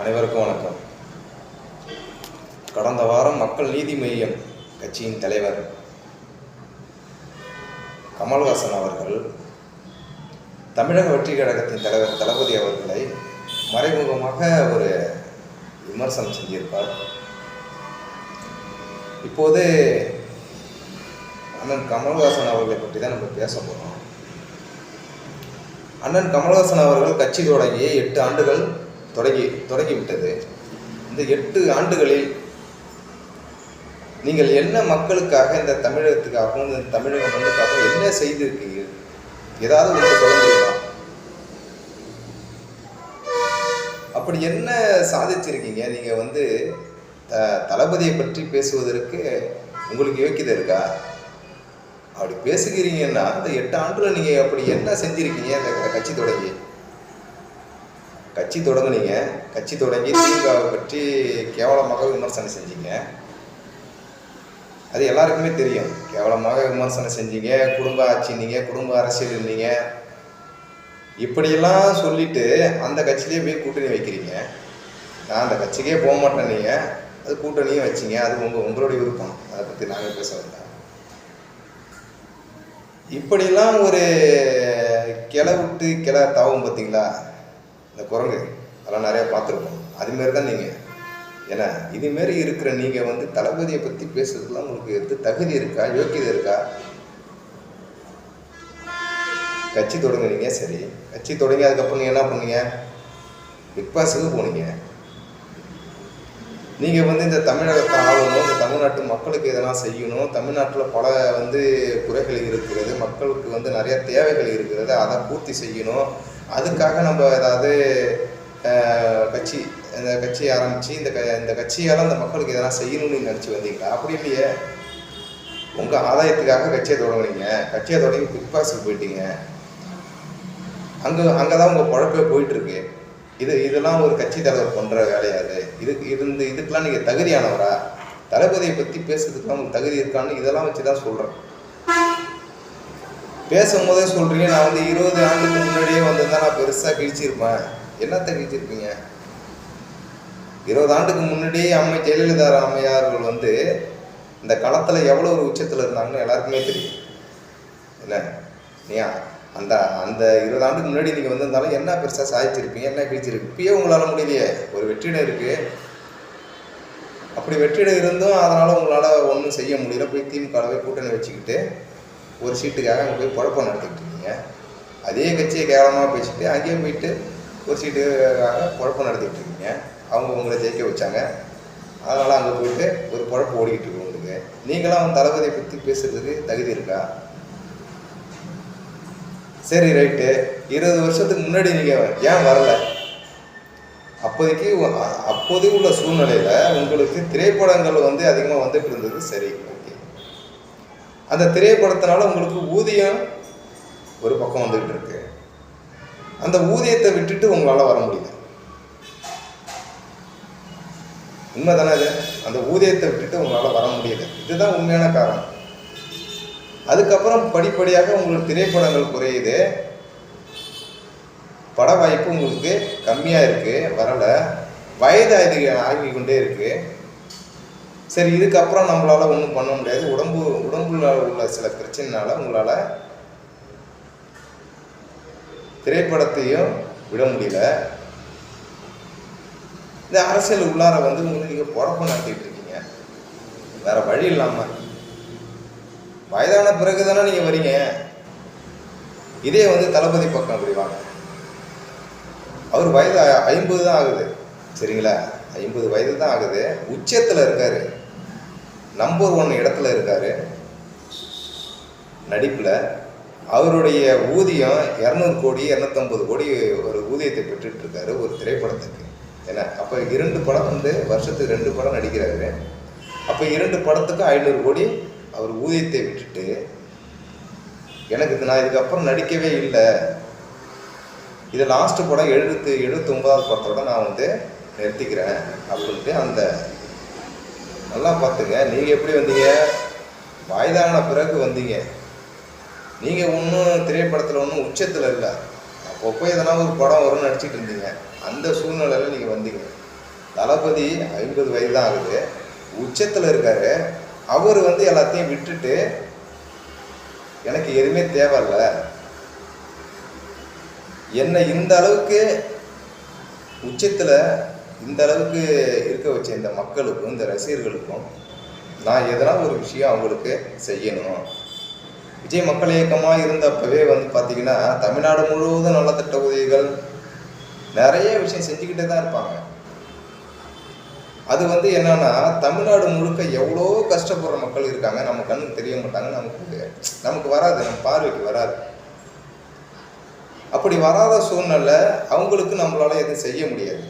அனைவருக்கும் வணக்கம். கடந்த வாரம் மக்கள் நீதி மய்யம் கட்சியின் தலைவர் கமல்ஹாசன் அவர்கள் தமிழக வெற்றி கழகத்தின் தலைவர் தளபதி அவர்களை மறைமுகமாக ஒரு விமர்சனம் செஞ்சிருப்பார். இப்போது அண்ணன் கமல்ஹாசன் அவர்களை பற்றி தான் நம்ம பேச போகிறோம். அண்ணன் கமல்ஹாசன் அவர்கள் கட்சி தொடங்கி 8 ஆண்டுகள் தொடங்கிவிட்டது. இந்த 8 ஆண்டுகளில் நீங்கள் என்ன மக்களுக்காக, இந்த தமிழகத்துக்காகவும் இந்த தமிழக மண்ணுக்காகவும் என்ன செய்திருக்கீங்க? ஏதாவது உங்களுக்கு சொல்ல முடியுமா? அப்படி என்ன சாதிச்சிருக்கீங்க? நீங்கள் தளபதியை பற்றி பேசுவதற்கு உங்களுக்கு யோக்கியதை இருக்கா? அப்படி பேசுகிறீங்கன்னா இந்த 8 ஆண்டுல நீங்கள் அப்படி என்ன செஞ்சுருக்கீங்க? இந்த கட்சி தொடங்குனீங்க. கட்சி தொடங்கி திமுகவை பற்றி கேவலமாக விமர்சனம் செஞ்சீங்க. அது எல்லாருக்குமே தெரியும். கேவலமாக விமர்சனம் செஞ்சீங்க, குடும்ப ஆட்சினீங்க, குடும்ப அரசியல் இருந்தீங்க, இப்படியெல்லாம் சொல்லிட்டு அந்த கட்சியிலே போய் கூட்டணி வைக்கிறீங்க. நான் அந்த கட்சிக்கே போக மாட்டேன், நீங்கள் அது கூட்டணியும் வச்சிங்க. அது உங்களுடைய விருப்பம், அதை பற்றி நாங்கள் பேச வந்தேன். இப்படிலாம் ஒரு கிளை விட்டு கிளை தாவும் பார்த்தீங்களா, இந்த குரங்கு அதெல்லாம் நிறையா பார்த்துருக்கோம். அதுமாரி தான் நீங்கள். ஏன்னா இதுமாரி இருக்கிற நீங்கள் தளபதியை பற்றி பேசுறதுலாம் உங்களுக்கு தகுதி இருக்கா, யோக்கியதை இருக்கா? கட்சி தொடங்குனீங்க, சரி. கட்சி தொடங்கி அதுக்கப்புறம் நீங்கள் என்ன பண்ணீங்க? பிக் பாஸுக்கு போனீங்க. நீங்கள் இந்த தமிழகத்தை ஆளணும், இந்த தமிழ்நாட்டு மக்களுக்கு எதெல்லாம் செய்யணும், தமிழ்நாட்டில் பல குறைகள் இருக்கிறது, மக்களுக்கு நிறைய தேவைகள் இருக்கிறது, அதை பூர்த்தி செய்யணும். அதுக்காக நம்ம ஏதாவது இந்த கட்சி ஆரம்பித்து இந்த கட்சியால் அந்த மக்களுக்கு எதனா செய்யணும்னு நினச்சி வந்தீங்களா? அப்படி இல்லையே. உங்கள் ஆதாயத்துக்காக கட்சியை தொடங்குனீங்க. கட்சியை தொடங்கி பிக் பாஸுக்கு போயிட்டீங்க. அங்கே தான் உங்கள் பழப்பே போயிட்டுருக்கு. இதெல்லாம் ஒரு கட்சி தலைவர் பண்ணுற வேலையாது. இதுக்கெல்லாம் நீங்கள் தகுதியானவரா? தளபதியை பற்றி பேசுறதுக்கெல்லாம் உங்களுக்கு தகுதி இருக்கான்னு இதெல்லாம் வச்சு தான் சொல்கிறேன். பேசும்போதே சொல்கிறீங்க, நான் 20 ஆண்டுக்கு முன்னாடியே வந்திருந்தா நான் பெருசாக கிழிச்சிருப்பேன். என்னத்தை கிழிச்சிருப்பீங்க? 20 ஆண்டுக்கு முன்னாடியே அம்மை ஜெயலலிதா அம்மையார்கள் இந்த களத்தில் எவ்வளோ ஒரு உச்சத்தில் இருந்தாங்கன்னு எல்லாருக்குமே தெரியும். என்ன அந்த 20 ஆண்டுக்கு முன்னாடி நீங்கள் வந்திருந்தாலும் என்ன பெருசாக சாதிச்சிருப்பீங்க, என்ன கிழிச்சிருப்பீங்க? இப்பயே உங்களால் முடியலையே. ஒரு வெற்றிடம் இருக்குது. அப்படி வெற்றிடம் இருந்தும் அதனால் உங்களால் ஒன்றும் செய்ய முடியல. போய் திமுகவை கூட்டணி வச்சுக்கிட்டு ஒரு சீட்டுக்காக அங்கே போய் குழப்பம் நடத்திக்கிட்டு இருக்கீங்க. அதே கட்சியை கேவலமாக பேசிட்டு அங்கேயும் போயிட்டு ஒரு சீட்டுக்காக குழப்பம் நடத்திக்கிட்டு இருக்கீங்க. அவங்க உங்களை ஜெயிக்க வச்சாங்க, அதனால் அங்கே போயிட்டு ஒரு குழப்பம் ஓடிக்கிட்டு இருக்கு உங்களுக்கு. நீங்களாம் தளபதியை பற்றி பேசுறதுக்கு தகுதி இருக்கா? சரி, ரைட்டு. 20 வருஷத்துக்கு முன்னாடி நீங்கள் ஏன் வரல? அப்போதைக்கு உள்ள சூழ்நிலையில் உங்களுக்கு திரைப்படங்கள் அதிகமாக வந்துட்டு இருந்தது, சரி, ஓகே. அந்த திரைப்படத்தினால உங்களுக்கு ஊதியம் ஒரு பக்கம் வந்துகிட்டு இருக்கு. அந்த ஊதியத்தை விட்டுட்டு உங்களால் வர முடியல. உண்மை தானே அது? அந்த ஊதியத்தை விட்டுட்டு உங்களால் வர முடியல. இதுதான் உண்மையான காரணம். அதுக்கப்புறம் படிப்படியாக உங்களுக்கு திரைப்படங்கள் குறையுது, பட வாய்ப்பு உங்களுக்கு கம்மியாக இருக்குது, வரலை. வயது ஆகிக்கொண்டே இருக்குது. சரி, இதுக்கப்புறம் நம்மளால் ஒன்றும் பண்ண முடியாது. உடம்புல உள்ள சில பிரச்சனைனால உங்களால் திரைப்படத்தையும் விட முடியல. இந்த அரசியல் உள்ளார நீங்கள் குழப்பம் நடத்திட்டு இருக்கீங்க. வேற வழி இல்லாமல். வயதான பிறகு தானே நீங்கள் வரீங்க. இதே தளபதி பக்கம் அப்படி வாங்க. அவர் வயது 50 தான் ஆகுது, சரிங்களா? 50 வயது தான் ஆகுது. உச்சத்தில் இருக்காரு, நம்பர் 1 இடத்துல இருக்காரு நடிப்பில். அவருடைய ஊதியம் 200 கோடி 250 கோடி ஒரு ஊதியத்தை பெற்றுட்டு இருக்காரு ஒரு திரைப்படத்துக்கு. ஏன்னா அப்போ 2 படம் வருஷத்துக்கு 2 படம் நடிக்கிறாரு. அப்போ 2 படத்துக்கு 500 கோடி அவர் ஊதியத்தை விட்டுட்டு, நான் இதுக்கப்புறம் நடிக்கவே இல்லை, இது லாஸ்ட்டு படம் 79வது படத்தோட நான் நிறுத்திக்கிறேன் அப்படின்ட்டு நல்லா பார்த்துங்க. நீங்கள் எப்படி வந்தீங்க? வயதான பிறகு வந்தீங்க. நீங்கள் ஒன்றும் திரைப்படத்தில் ஒன்றும் உச்சத்தில் இல்லை. அப்போ எதனா ஒரு படம் வரும்னு நடிச்சிட்டு இருந்தீங்க. அந்த சூழ்நிலையில் நீங்கள் வந்தீங்க. தளபதி 50 வயது தான் ஆகுது, உச்சத்தில் இருக்காரு. அவர் வந்து எல்லாத்தையும் விட்டுட்டு எனக்கு எதுவுமே தேவையில்ல, என்னை இந்த அளவுக்கு உச்சத்தில் இந்த அளவுக்கு இருக்க வச்ச இந்த மக்களுக்கும் இந்த ரசிகர்களுக்கும் நான் எதனா ஒரு விஷயம் அவங்களுக்கு செய்யணும். விஜய் மக்கள் இயக்கமாக இருந்தப்பவே வந்து பார்த்திங்கன்னா தமிழ்நாடு முழுவதும் நலத்திட்ட உதவிகள் நிறைய விஷயம் செஞ்சுக்கிட்டே தான் இருப்பாங்க. அது வந்து என்னன்னா தமிழ்நாடு முழுக்க எவ்வளோ கஷ்டப்படுற மக்கள் இருக்காங்க, நம்ம கண்ணுக்கு தெரிய மாட்டாங்க, நமக்கு வராது, நம்ம பார்வைக்கு வராது. அப்படி வராத சூழ்நிலை அவங்களுக்கு நம்மளால எதுவும் செய்ய முடியாது.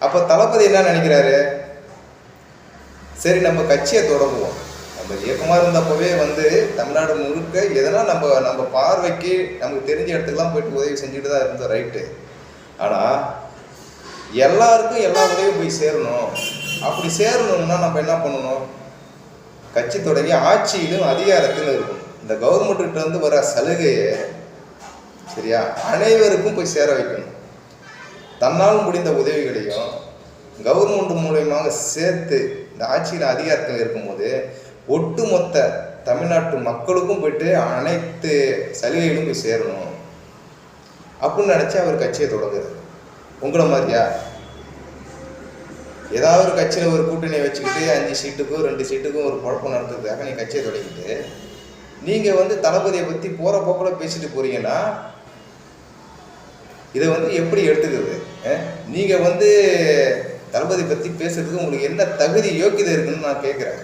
அப்போ தளபதி என்ன நினைக்கிறாரு, சரி நம்ம கட்சியை தொடங்குவோம். நம்ம இயக்கமாக இருந்தப்பவே வந்து தமிழ்நாடு முழுக்க எதனா நம்ம பார்வைக்கு நமக்கு தெரிஞ்ச இடத்துக்குலாம் போயிட்டு உதவி செஞ்சுட்டு தான் இருந்தோம், ரைட்டு. ஆனால் எல்லாருக்கும் எல்லா உதவியும் போய் சேரணும். அப்படி சேரணும்னா நம்ம என்ன பண்ணணும், கட்சி தொடங்கி ஆட்சியிலும் அதிகாரத்திலும் இருக்கணும். இந்த கவர்மெண்ட்டு வந்து வர சலுகையை சரியா அனைவருக்கும் போய் சேர வைக்கணும். தன்னால் முடிந்த உதவிகளையும் கவர்மெண்ட் மூலயமாக சேர்த்து இந்த ஆட்சியில் அதிகாரத்தில் இருக்கும்போது ஒட்டுமொத்த தமிழ்நாட்டு மக்களுக்கும் போயிட்டு அனைத்து சலுகைகளும் போய் சேரணும் அப்படின்னு நினச்சி அவர் கட்சியை தொடங்குறாரு. உங்களை மாதிரியா ஏதாவது ஒரு கட்சியில் ஒரு கூட்டணியை வச்சுக்கிட்டு 5 சீட்டுக்கும் 2 சீட்டுக்கும் ஒரு குழப்பம் நடத்துறதுக்காக நீங்கள் கட்சியை தொடங்கிட்டு நீங்கள் வந்து தளபதியை பற்றி போகிற போக்கில் பேசிட்டு போகிறீங்கன்னா இதை வந்து எப்படி எடுத்துக்கிறது? நீங்கள் வந்து தளபதி பற்றி பேசுறதுக்கு உங்களுக்கு என்ன தகுதி யோக்கியதை இருக்குன்னு நான் கேட்குறேன்.